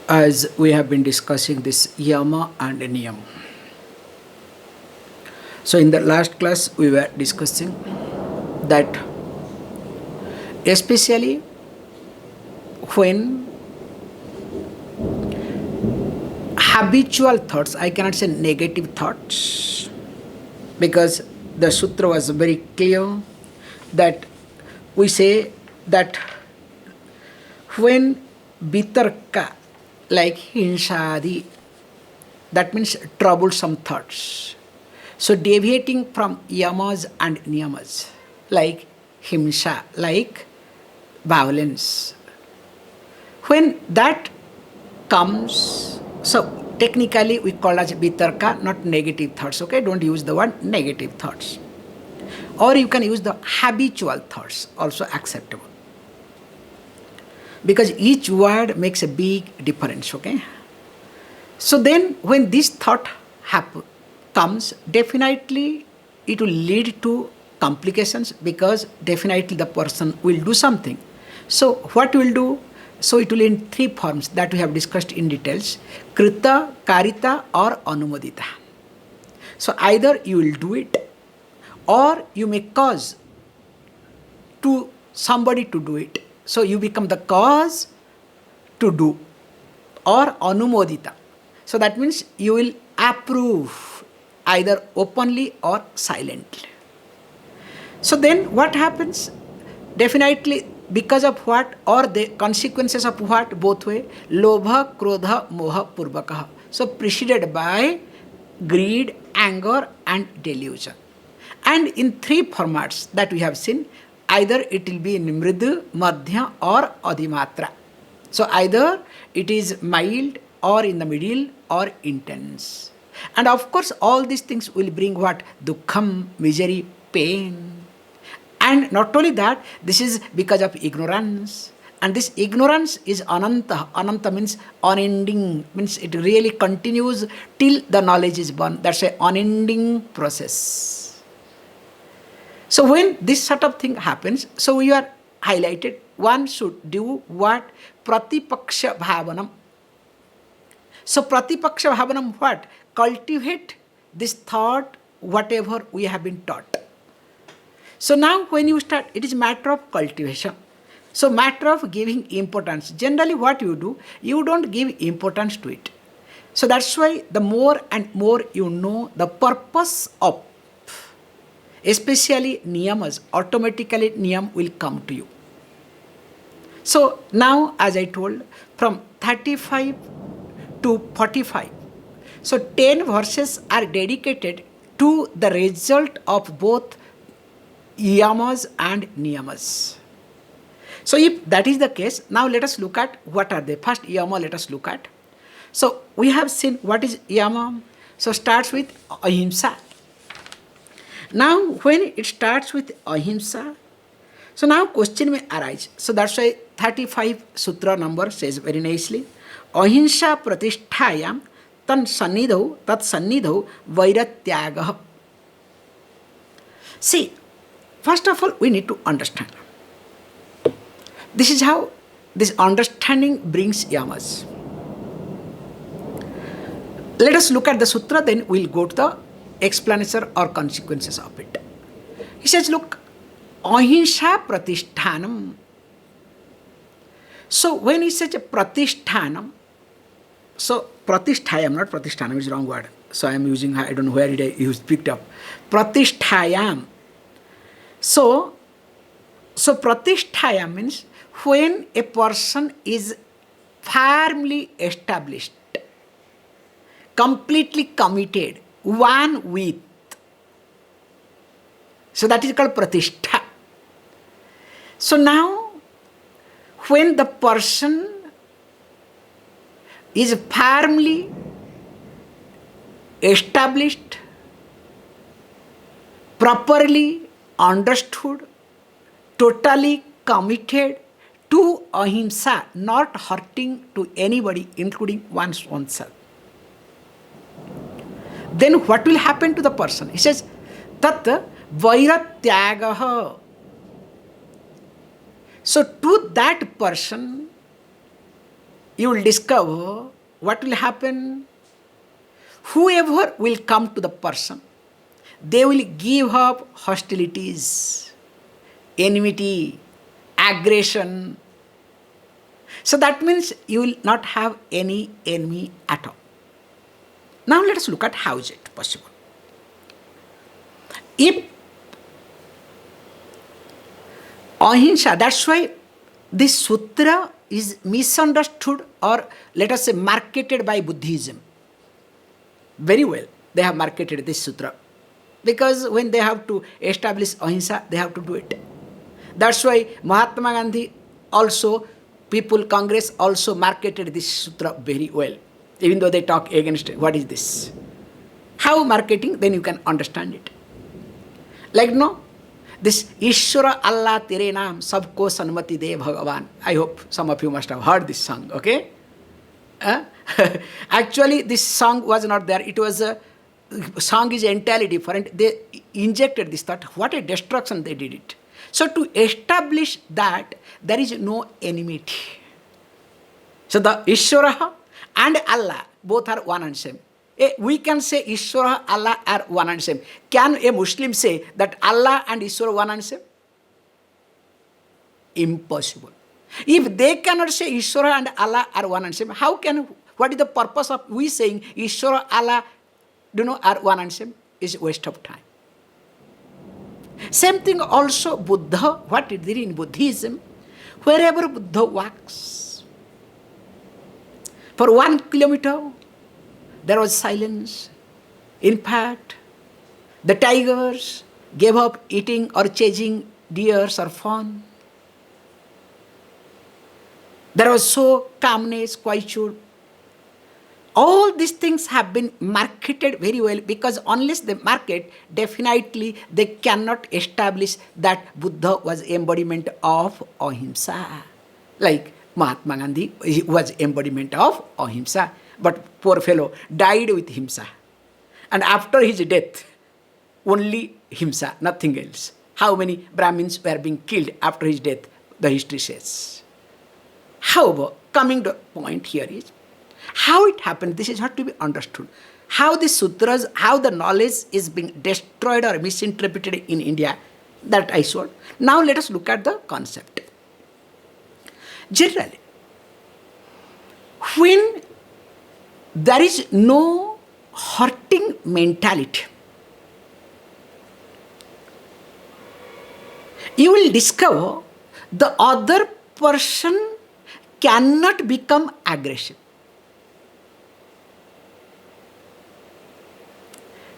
As we have been discussing this yama and niyam. So in the last class we were discussing that especially when habitual thoughts, I cannot say negative thoughts, because the sutra was very clear that we say that when vitarka, like hinshadi, that means troublesome thoughts. So deviating from yamas and niyamas, like himsa, like violence. When that comes, so technically we call as vitarka, not negative thoughts, okay? Don't use the word negative thoughts. Or you can use the habitual thoughts, also acceptable. Because each word makes a big difference, okay? So then when this thought comes, definitely it will lead to complications, because definitely the person will do something. So what will do? So it will in three forms that we have discussed in details: krita, karita or anumodita. So either you will do it, or you may cause to somebody to do it. So you become the cause to do, or anumodita. So that means you will approve either openly or silently. So then what happens? Definitely because of what, or the consequences of what, both way, lobha, krodha, moha, purvakaha. So preceded by greed, anger and delusion. And in three formats that we have seen, either it will be in mridu, madhya or adhimatra. So either it is mild or in the middle or intense. And of course all these things will bring what? Dukkham, misery, pain. And not only that, this is because of ignorance. And this ignorance is ananta. Ananta means unending, means it really continues till the knowledge is born. That's an unending process. So when this sort of thing happens, so we are highlighted, one should do what? Pratipaksha bhavanam. So pratipaksha bhavanam what? Cultivate this thought, whatever we have been taught. So now when you start, it is matter of cultivation. So matter of giving importance. Generally what you do, you don't give importance to it. So that's why the more and more you know the purpose of, especially niyamas, automatically niyam will come to you. So now, as I told, from 35 to 45, so 10 verses are dedicated to the result of both yamas and niyamas. So if that is the case, now let us look at what are they. First yama let us look at. So we have seen what is yama. So starts with ahimsa. Now when it starts with ahimsa, so now question may arise. So that's why 35 sutra number says very nicely, ahimsa pratisthayam tan sannidhau tat sannidhau vairatyagah. See, first of all, we need to understand. This is how this understanding brings yamas. Let us look at the sutra, then we'll go to the explanation or consequences of it. He says, look, ahimsa pratisthanam. So when he says pratisthanam, so pratisthayam, not pratisthanam, is wrong word. So I am using, I don't know where it is picked up. Pratisthayam. So pratisthaya means when a person is firmly established, completely committed, one with. So that is called pratishtha. So now, when the person is firmly established, properly understood, totally committed to ahimsa, not hurting to anybody, including one's own self, then what will happen to the person? He says, tat vairatyagaha. So to that person, you will discover what will happen. Whoever will come to the person, they will give up hostilities, enmity, aggression. So that means you will not have any enemy at all. Now let us look at how is it possible. If ahimsa, that's why this sutra is misunderstood, or let us say marketed by Buddhism. Very well, they have marketed this sutra. Because when they have to establish ahimsa, they have to do it. That's why Mahatma Gandhi also, People Congress also marketed this sutra very well. Even though they talk against it. What is this? How marketing? Then you can understand it. Like no, this Ishwara Allah Tere Naam Sabko Sanmati De Bhagavan. I hope some of you must have heard this song, okay? Actually, this song was not there. It was a song is entirely different. They injected this thought. What a destruction they did it. So to establish that there is no enmity. So the Ishwara and Allah both are one and same. We can say Ishwara, Allah are one and same. Can a Muslim say that Allah and Ishwara one and same? Impossible. If they cannot say Ishwara and Allah are one and same, how can, what is the purpose of we saying Ishwara, Allah, are one and same? Is waste of time. Same thing also Buddha, what it did in Buddhism, wherever Buddha walks, for 1 kilometer, there was silence. In fact, the tigers gave up eating or chasing deers or fawn. There was so calmness, quietude. All these things have been marketed very well, because unless they market, definitely they cannot establish that Buddha was embodiment of ahimsa. Like Mahatma Gandhi was embodiment of ahimsa. But poor fellow died with himsa. And after his death, only himsa, nothing else. How many Brahmins were being killed after his death, the history says. However, coming to the point here is, how it happened, this is not to be understood. How the sutras, how the knowledge is being destroyed or misinterpreted in India, that I saw. Now let us look at the concept. Generally, when there is no hurting mentality, you will discover the other person cannot become aggressive.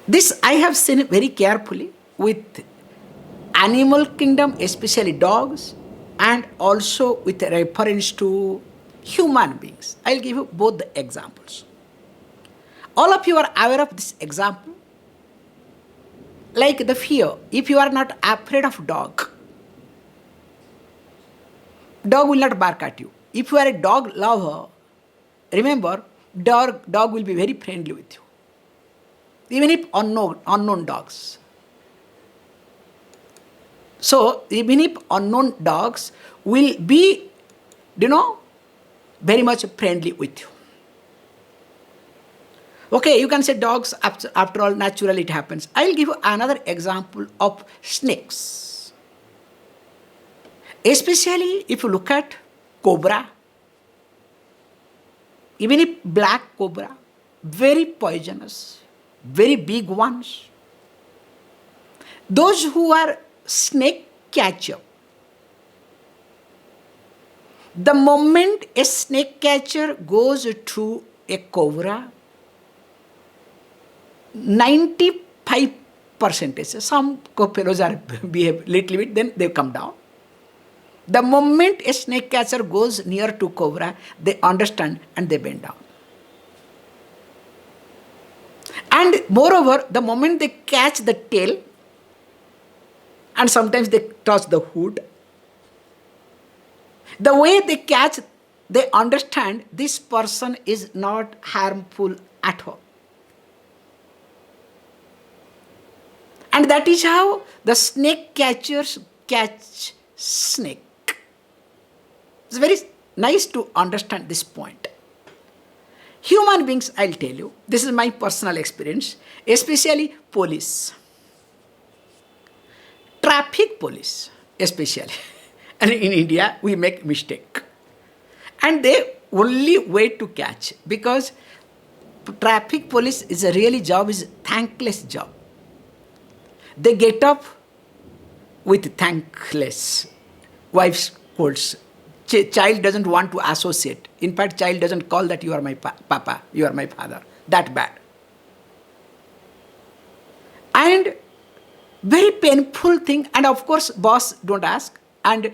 This I have seen very carefully with animal kingdom, especially dogs, and also with reference to human beings. I'll give you both the examples. All of you are aware of this example. Like the fear, if you are not afraid of dog will not bark at you. If you are a dog lover, remember, dog will be very friendly with you. Even if unknown dogs. So, even if unknown dogs will be, very much friendly with you. Okay, you can say dogs, after all, naturally it happens. I'll give you another example of snakes. Especially if you look at cobra, even if black cobra, very poisonous, very big ones. Those who are snake catcher, the moment a snake catcher goes to a cobra, 95%, some fellows are behave little bit, then they come down. The moment a snake catcher goes near to cobra, they understand and they bend down. And moreover, the moment they catch the tail, and sometimes they touch the hood, the way they catch, they understand this person is not harmful at all. And that is how the snake catchers catch snake. It's very nice to understand this point. Human beings, I'll tell you, this is my personal experience, especially police, traffic police, especially. And in India, we make mistake. And they only wait to catch, because traffic police is a really job, is thankless job. They get up with thankless. Wife scolds. Child doesn't want to associate. In fact, child doesn't call that you are my papa, you are my father. That bad. And very painful thing. And of course, boss don't ask. And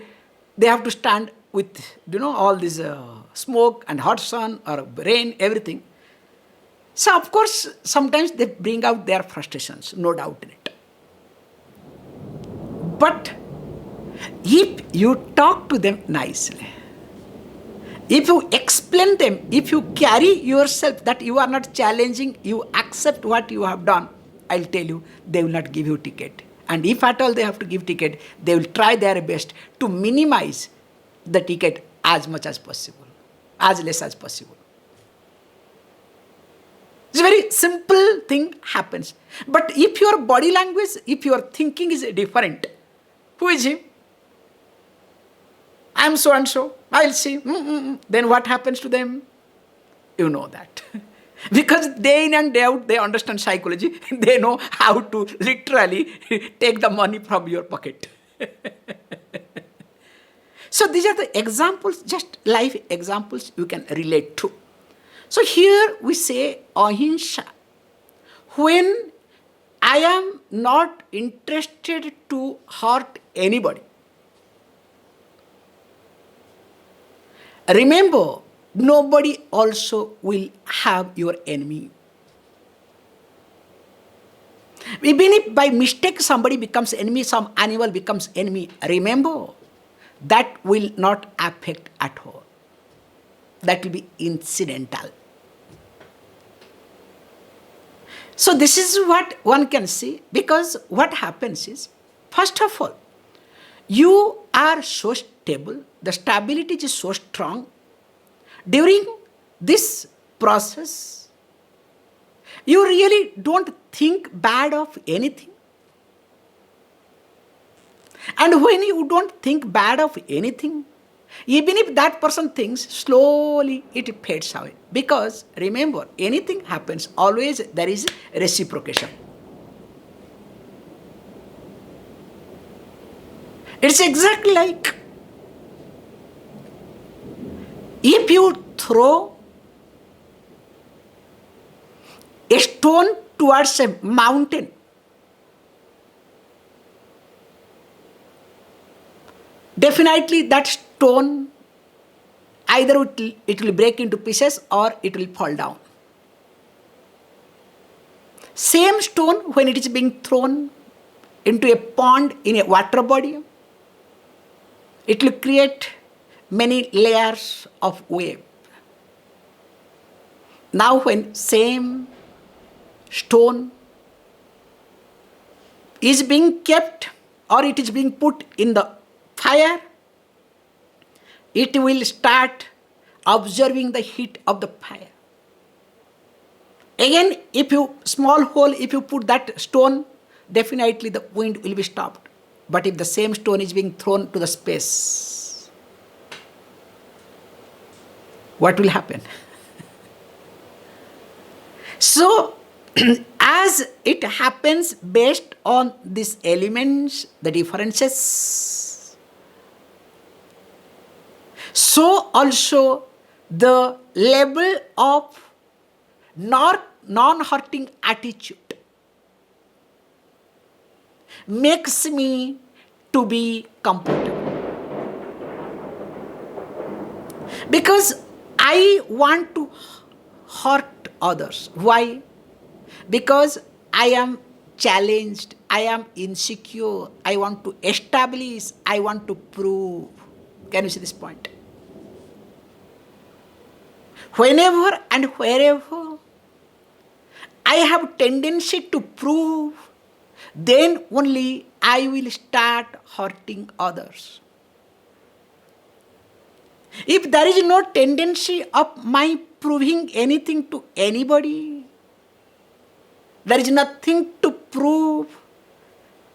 they have to stand with, all this smoke and hot sun or rain, everything. So of course, sometimes they bring out their frustrations, no doubt in it. But if you talk to them nicely, if you explain them, if you carry yourself that you are not challenging, you accept what you have done, I'll tell you, they will not give you ticket. And if at all they have to give ticket, they will try their best to minimize the ticket as much as possible, as less as possible. It's a very simple thing happens. But if your body language, if your thinking is different, who is he? I am so and so. I'll see. Then what happens to them? You know that. Because day in and day out, they understand psychology. They know how to literally take the money from your pocket. So these are the examples, just life examples you can relate to. So here we say ahimsa. When I am not interested to hurt anybody. Remember, nobody also will have your enemy. Even if by mistake somebody becomes enemy, some animal becomes enemy, remember, that will not affect at all. That will be incidental. So this is what one can see, because what happens is, first of all, you are so stable, the stability is so strong. During this process, you really don't think bad of anything. And when you don't think bad of anything, even if that person thinks, slowly it fades away. Because remember, anything happens, always there is reciprocation. It's exactly like if you throw a stone towards a mountain, definitely that stone, either it will break into pieces or it will fall down. Same stone, when it is being thrown into a pond, in a water body, it will create many layers of wave. Now when same stone is being kept or it is being put in the fire, it will start observing the heat of the fire. Again, if you put that stone, definitely the wind will be stopped. But if the same stone is being thrown to the space, what will happen? So, as it happens based on these elements, the differences, so also the level of non-hurting attitude makes me to be comfortable. Because I want to hurt others. Why? Because I am challenged, I am insecure, I want to establish, I want to prove. Can you see this point? Whenever and wherever I have tendency to prove, then only I will start hurting others. If there is no tendency of my proving anything to anybody. There is nothing to prove.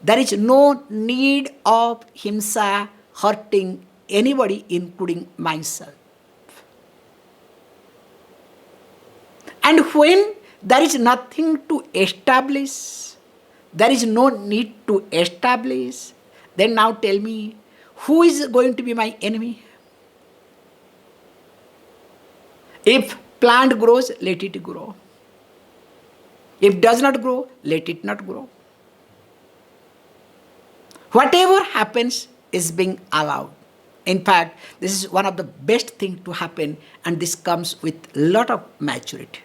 There is no need of himsa, hurting anybody, including myself. And when there is nothing to establish, there is no need to establish, then now tell me, who is going to be my enemy? If plant grows, let it grow. If it does not grow, let it not grow. Whatever happens is being allowed. In fact, this is one of the best things to happen, and this comes with a lot of maturity.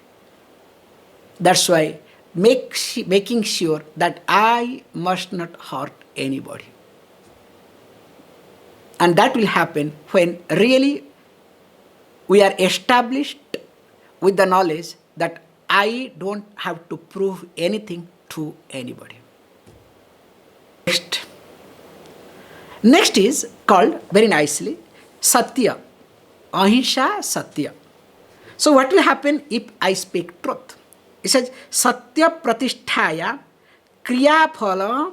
That's why making sure that I must not hurt anybody. And that will happen when really we are established with the knowledge that I don't have to prove anything to anybody. Next is called very nicely Satya. Ahimsa Satya. So what will happen if I speak truth? It says Satya Pratisthaya Kriya Phala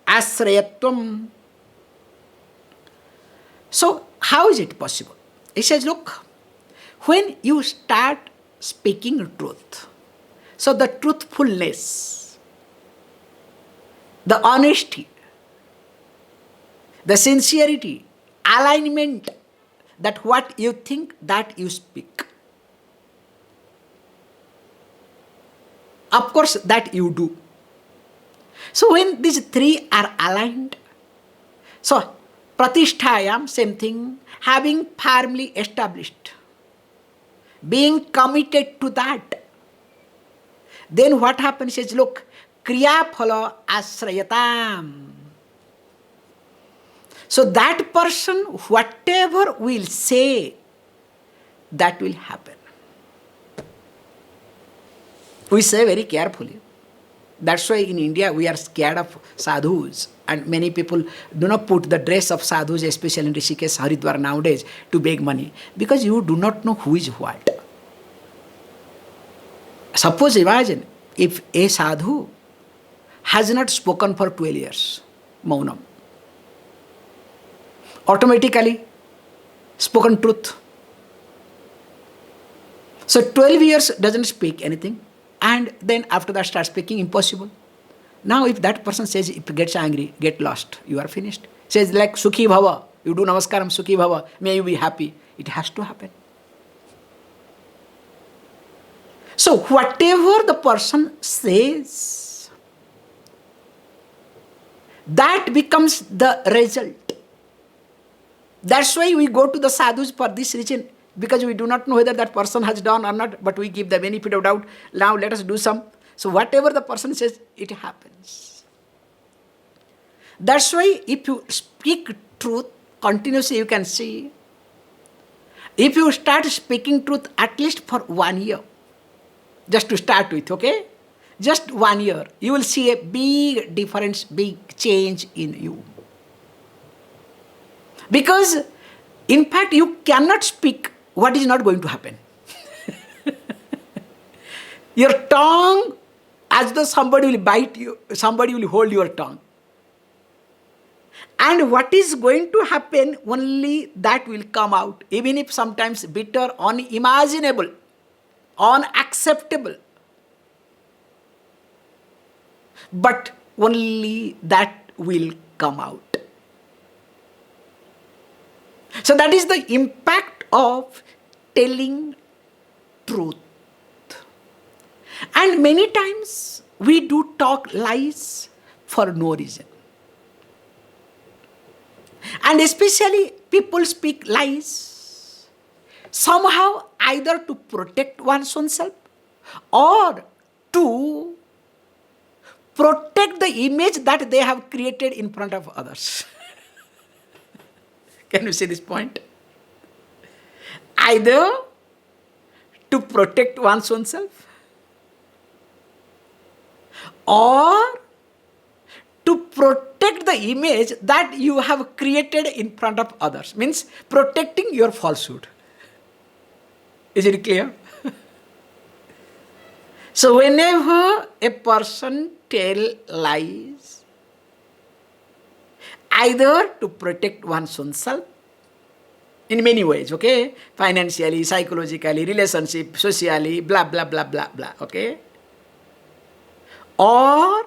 Asrayatvam. So how is it possible? It says, look, when you start speaking truth, so the truthfulness, the honesty, the sincerity, alignment, that what you think, that you speak. Of course, that you do. So when these three are aligned, so pratisthayam, same thing, having firmly established, being committed to that, then what happens is, look, kriya phala asrayatam. So that person, whatever will say, that will happen. We say very carefully. That's why in India we are scared of sadhus, and many people do not put the dress of sadhus, especially in Rishikesh, Haridwar nowadays, to beg money, because you do not know who is what. Suppose, imagine, if a sadhu has not spoken for 12 years, maunam, automatically spoken truth. So 12 years doesn't speak anything, and then after that starts speaking, impossible. Now if that person says, if he gets angry, get lost, you are finished. Says like Sukhi Bhava, you do Namaskaram, Sukhi Bhava, may you be happy. It has to happen. So whatever the person says, that becomes the result. That's why we go to the sadhus for this reason, because we do not know whether that person has done or not, but we give the benefit of doubt. Now let us do some. So whatever the person says, it happens. That's why if you speak truth continuously, you can see, if you start speaking truth at least for 1 year, just to start with, okay? Just 1 year, you will see a big difference, big change in you. Because, in fact, you cannot speak what is not going to happen. Your tongue, as though somebody will bite you, somebody will hold your tongue. And what is going to happen, only that will come out, even if sometimes bitter, unimaginable, unacceptable. But only that will come out. So that is the impact of telling truth. And many times we do talk lies for no reason. And especially people speak lies somehow either to protect one's own self or to protect the image that they have created in front of others. Can you see this point? Either to protect one's own self or to protect the image that you have created in front of others. Means protecting your falsehood. Is it clear? So whenever a person tell lies, either to protect one's own self, in many ways, okay? Financially, psychologically, relationship, socially, blah, blah, blah, blah, blah, okay? Or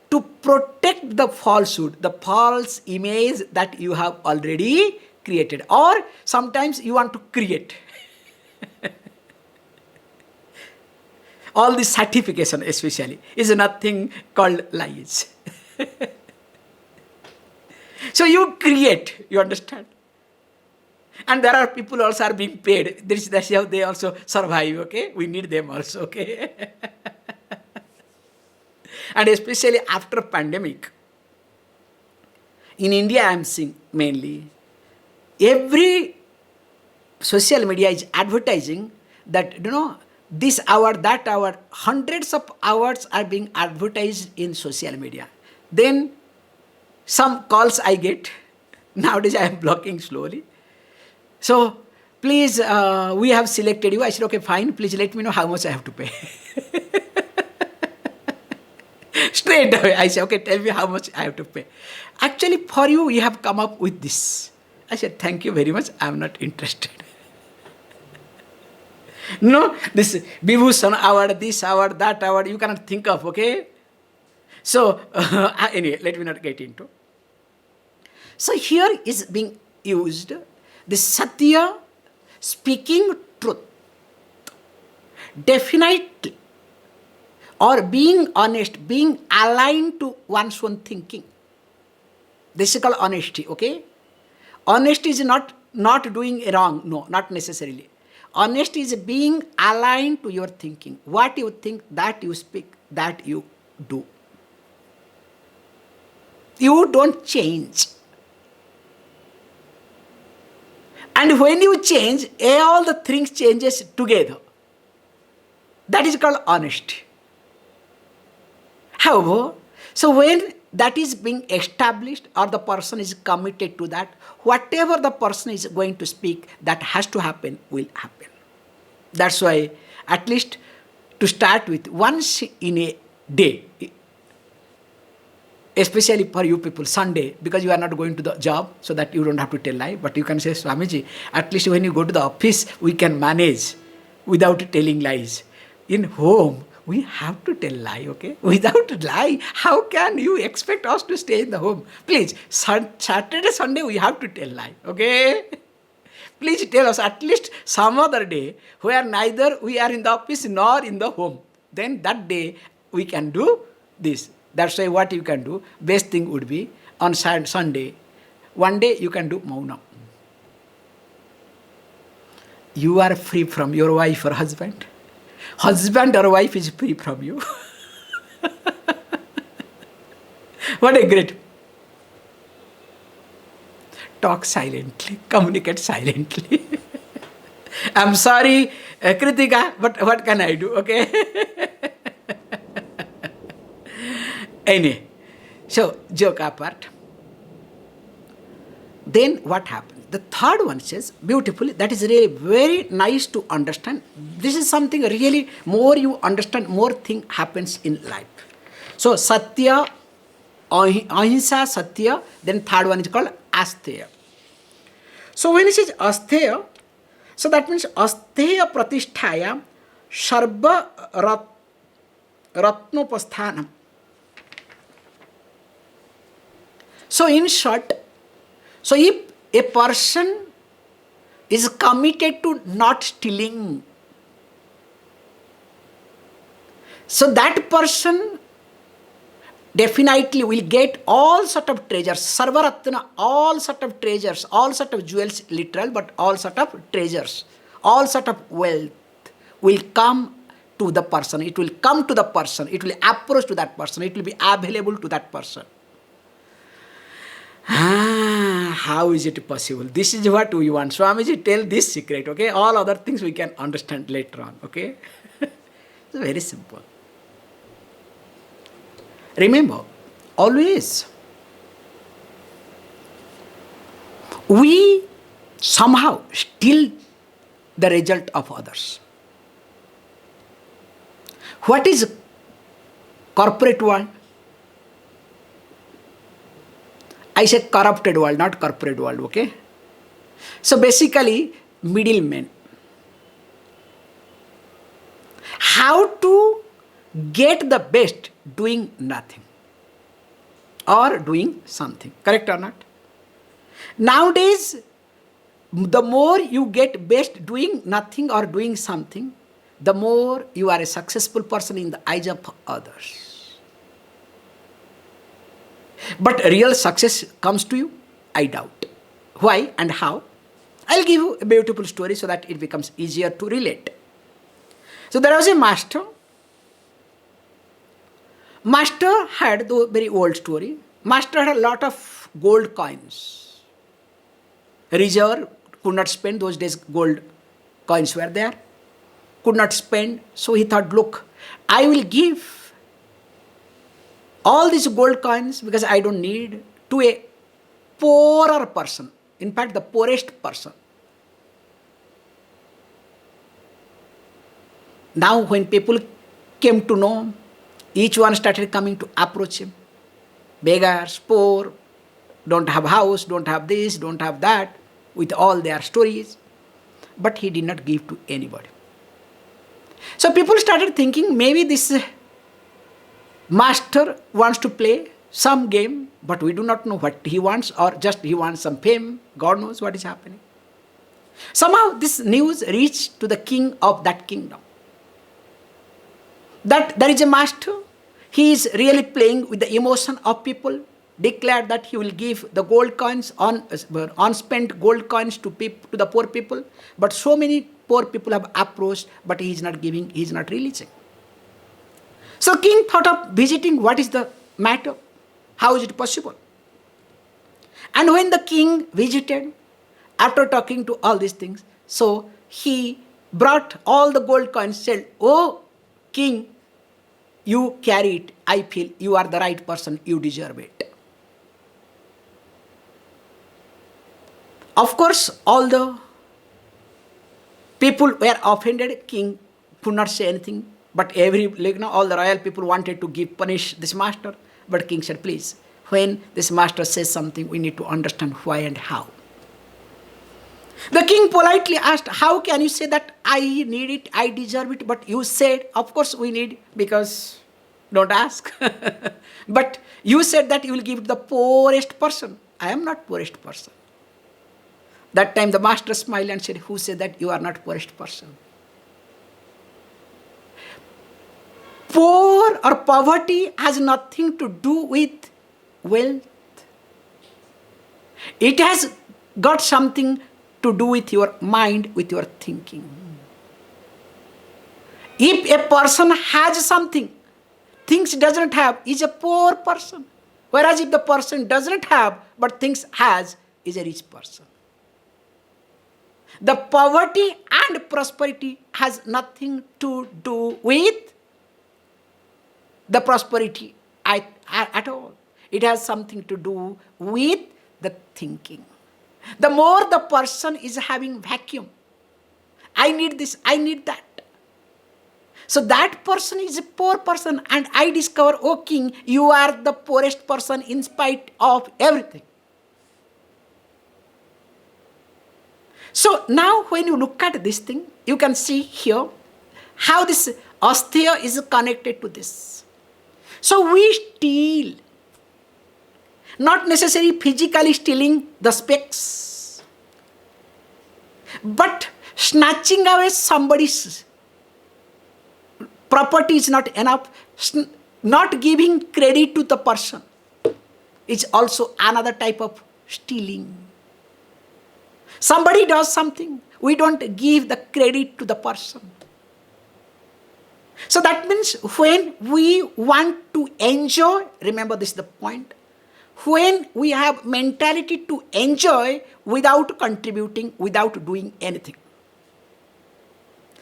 to protect the falsehood, the false image that you have already created. Or sometimes you want to create. All this certification especially is nothing called lies. So you create, you understand? And there are people also are being paid. That's how they also survive, okay? We need them also, okay? And especially after pandemic, in India I am seeing mainly, every social media is advertising that, this hour, that hour, hundreds of hours are being advertised in social media. Then some calls I get, nowadays I am blocking slowly. So, please, we have selected you. I said, okay, fine, please let me know how much I have to pay. Straight away, I said, okay, tell me how much I have to pay. Actually, for you, we have come up with this. I said, thank you very much, I am not interested. No, this Vibhushan hour, this hour, that hour, you cannot think of, okay? So, anyway, let me not get into. So, here is being used the Satya, speaking truth, definitely, or being honest, being aligned to one's own thinking. This is called honesty, okay? Honesty is not doing wrong, no, not necessarily. Honesty is being aligned to your thinking. What you think, that you speak, that you do. You don't change. And when you change, all the things changes together. That is called honesty. However, so when that is being established or the person is committed to that, whatever the person is going to speak, that has to happen, will happen. That's why, at least to start with, once in a day, especially for you people, Sunday, because you are not going to the job, so that you don't have to tell lie, but you can say, Swamiji, at least when you go to the office, we can manage without telling lies. In home, we have to tell lie, okay? Without lie, how can you expect us to stay in the home? Please, Saturday, Sunday, we have to tell lie, okay? Please tell us at least some other day where neither we are in the office nor in the home. Then that day we can do this. That's why what you can do, best thing would be on Sunday, one day you can do Mauna. You are free from your wife or husband. Husband or wife is free from you. What a great. Talk silently, communicate silently. I'm sorry, Kritika, but what can I do, okay? Anyway, so joke apart. Then what happens? The third one says, beautifully, that is really very nice to understand. This is something really, more you understand, more thing happens in life. So Satya, Ahimsa, Satya, then third one is called Asteya. So when it says Asteya, so that means Asteya Pratisthaya Sarva Ratnopasthanam. So in short, so if a person is committed to not stealing, so that person definitely will get all sort of treasures, Sarvaratna, all sort of treasures, all sort of jewels, literal, but all sort of treasures, all sort of wealth will come to the person. It will come to the person. It will approach to that person. It will be available to that person. How is it possible? This is what we want. Swamiji, tell this secret, okay? All other things we can understand later on, okay? It's very simple. Remember, always, we somehow still the result of others. What is corporate world? I say corrupted world, not corporate world, okay? So basically, middlemen. How to get the best doing nothing or doing something, correct or not? Nowadays, the more you get best doing nothing or doing something, the more you are a successful person in the eyes of others. But real success comes to you? I doubt. Why and how? I'll give you a beautiful story so that it becomes easier to relate. So there was a master. Master had, the very old story, master had a lot of gold coins. Reserve, could not spend, those days gold coins were there. Could not spend, so he thought, look, I will give all these gold coins because I don't need, to a poorer person. In fact, the poorest person. Now when people came to know him, each one started coming to approach him. Beggars, poor, don't have house, don't have this, don't have that, with all their stories. But he did not give to anybody. So people started thinking maybe this master wants to play some game, but we do not know what he wants, or just he wants some fame. God knows what is happening. Somehow this news reached to the king of that kingdom, that there is a master. He is really playing with the emotion of people, declared that he will give the gold coins, unspent gold coins to the poor people. But so many poor people have approached, but he is not giving, he is not releasing. So king thought of visiting, what is the matter? How is it possible? And when the king visited, after talking to all these things, so he brought all the gold coins, said, oh king, you carry it. I feel you are the right person, you deserve it. Of course, all the people were offended. King could not say anything, but all the royal people wanted to punish this master. But king said, please, when this master says something, we need to understand why and how. The king politely asked, how can you say that I need it, I deserve it, but you said, of course we need, because don't ask. But you said that you will give it to the poorest person. I am not poorest person. That time the master smiled and said, who said that you are not poorest person? Poor or poverty has nothing to do with wealth. It has got something to do with your mind, with your thinking. If a person has something, things doesn't have, is a poor person. Whereas if the person doesn't have, but things has, is a rich person. The poverty and prosperity has nothing to do with the prosperity at all. It has something to do with the thinking. The more the person is having vacuum, I need this, I need that. So that person is a poor person, and I discover, oh king, you are the poorest person in spite of everything. So now when you look at this thing, you can see here how this austere is connected to this. So we steal, not necessarily physically stealing the specs, but snatching away somebody's property is not enough. Not giving credit to the person is also another type of stealing. Somebody does something, we don't give the credit to the person. So that means when we want to enjoy, remember this is the point, when we have mentality to enjoy without contributing, without doing anything.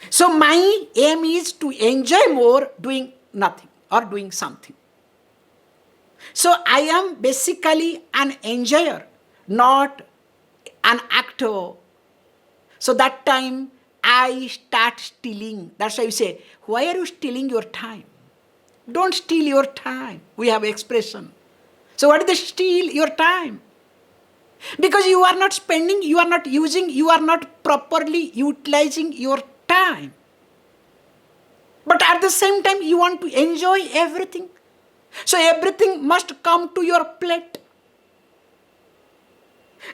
So my aim is to enjoy more doing nothing or doing something. So I am basically an enjoyer, not an actor. So that time I start stealing. That's why you say, why are you stealing your time? Don't steal your time. We have expression. So what is the steal your time? Because you are not spending, you are not using, you are not properly utilizing your time. But at the same time, you want to enjoy everything. So everything must come to your plate.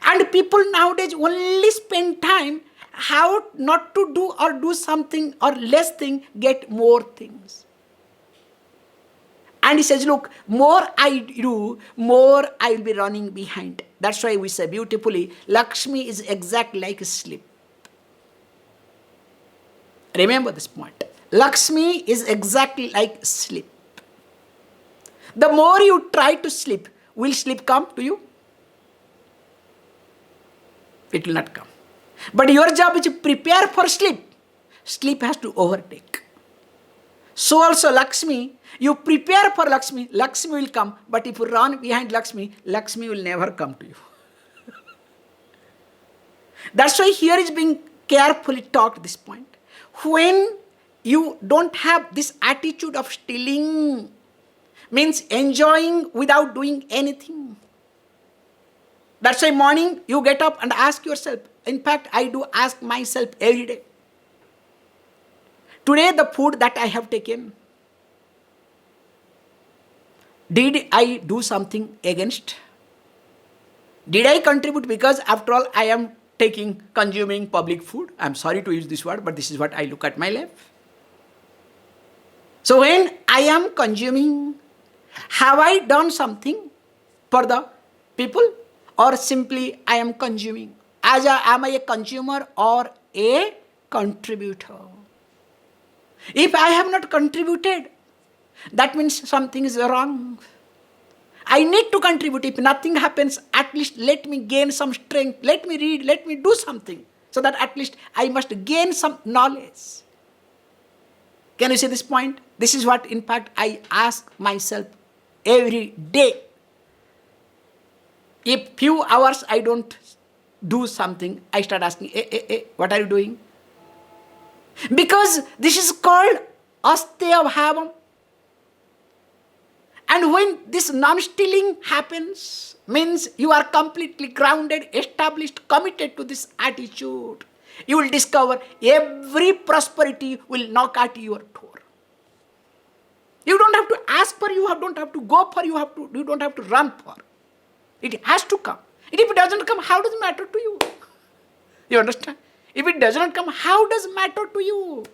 And people nowadays only spend time how not to do or do something or less thing, get more things. And he says, look, more I do, more I will be running behind. That's why we say beautifully, Lakshmi is exactly like sleep. Remember this point. Lakshmi is exactly like sleep. The more you try to sleep, will sleep come to you? It will not come. But your job is to prepare for sleep. Sleep has to overtake. So also Lakshmi, you prepare for Lakshmi, Lakshmi will come. But if you run behind Lakshmi, Lakshmi will never come to you. That's why here is being carefully talked this point. When you don't have this attitude of stealing, means enjoying without doing anything. That's why morning you get up and ask yourself. In fact, I do ask myself every day. Today the food that I have taken, did I do something against? Did I contribute? Because after all, I am consuming public food. I am sorry to use this word, but this is what I look at my life. So when I am consuming, have I done something for the people, or simply I am consuming? Am I a consumer or a contributor? If I have not contributed, that means something is wrong. I need to contribute. If nothing happens, at least let me gain some strength. Let me read, let me do something. So that at least I must gain some knowledge. Can you see this point? This is what in fact I ask myself every day. If few hours I don't do something, I start asking, what are you doing? Because this is called asteya bhavam. And when this non-stealing happens, means you are completely grounded, established, committed to this attitude. You will discover every prosperity will knock at your door. You don't have to ask for, you don't have to go for, you don't have to run for. It has to come. And if it doesn't come, how does it matter to you? You understand? If it does not come, how does it matter to you?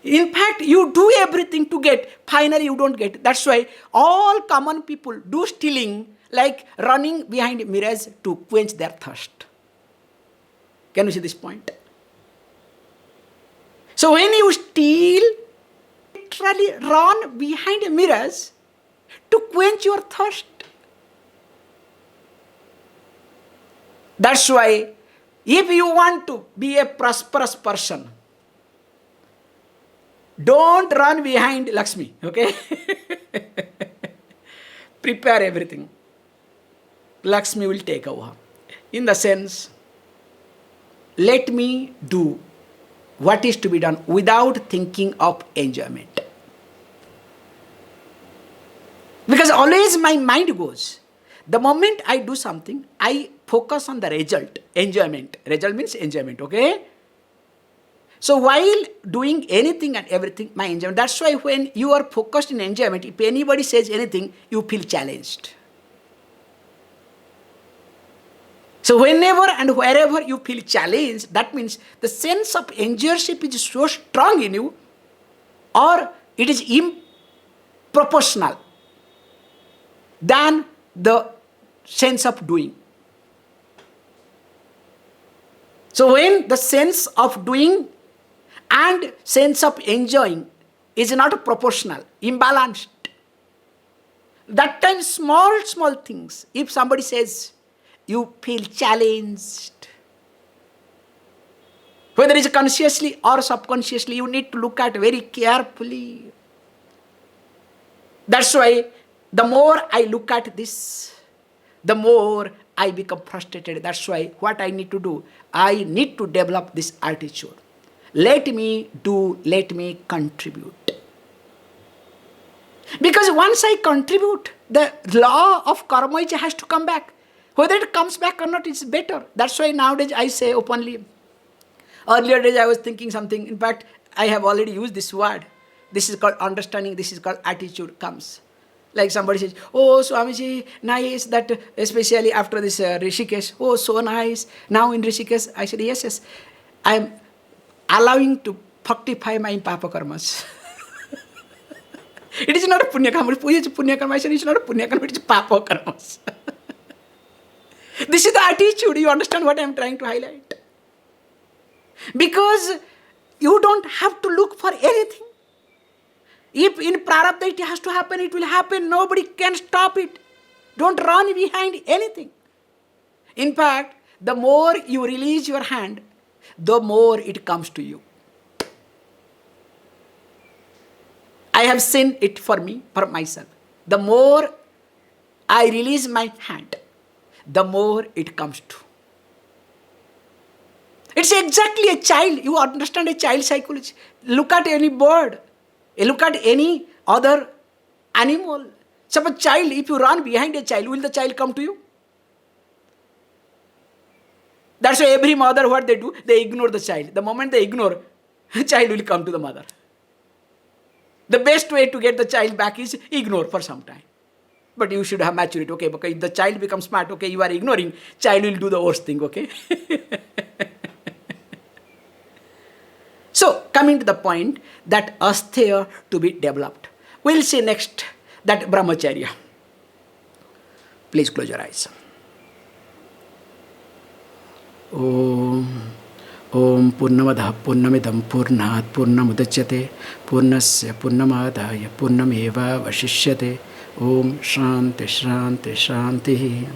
In fact, you do everything to get, finally you don't get. That's why all common people do stealing, like running behind mirrors to quench their thirst. Can you see this point? So when you steal, literally run behind mirrors to quench your thirst. That's why if you want to be a prosperous person, don't run behind Lakshmi, okay? Prepare everything. Lakshmi will take over. In the sense, let me do what is to be done without thinking of enjoyment. Because always my mind goes. The moment I do something, I focus on the result, enjoyment. Result means enjoyment, okay? So while doing anything and everything, my enjoyment. That's why when you are focused in enjoyment, if anybody says anything, you feel challenged. So whenever and wherever you feel challenged, that means the sense of enjoyership is so strong in you, or it is improportional than the sense of doing. So when the sense of doing and sense of enjoying is not proportional, imbalanced, that time small things, if somebody says, you feel challenged. Whether it's consciously or subconsciously, you need to look at very carefully. That's why the more I look at this, the more I become frustrated. That's why what I need to do, I need to develop this attitude. Let me do, let me contribute. Because once I contribute, the law of karma has to come back. Whether it comes back or not, it's better. That's why nowadays I say openly. Earlier days I was thinking something. In fact, I have already used this word. This is called understanding. This is called attitude comes. Like somebody says, oh, Swamiji, nice that, especially after this Rishikesh. Oh, so nice. Now in Rishikesh, I said, yes. I am allowing to fructify my papa karmas. It is not a punya karma. Puja is punya karma. I said, it's not a punya karma. It is papa karmas. This is the attitude. You understand what I am trying to highlight? Because you don't have to look for anything. If in prarabdha it has to happen, it will happen. Nobody can stop it. Don't run behind anything. In fact, the more you release your hand, the more it comes to you. I have seen it for me, for myself. The more I release my hand, the more it comes to. It's exactly a child. You understand a child psychology. Look at any bird. Look at any other animal. Suppose child, if you run behind a child, will the child come to you? That's why every mother, what they do, they ignore the child. The moment they ignore, the child will come to the mother. The best way to get the child back is ignore for some time. But you should have maturity, okay? Because if the child becomes smart, okay, you are ignoring, child will do the worst thing, okay? So, coming to the point that astheya to be developed. We'll see next that brahmacharya. Please close your eyes. Om Purnamada Purnamidam Purnat Purnamudachyate Purnasya Purnamadaya Purnameva Vashishyate Om Shanti Shanti Shanti.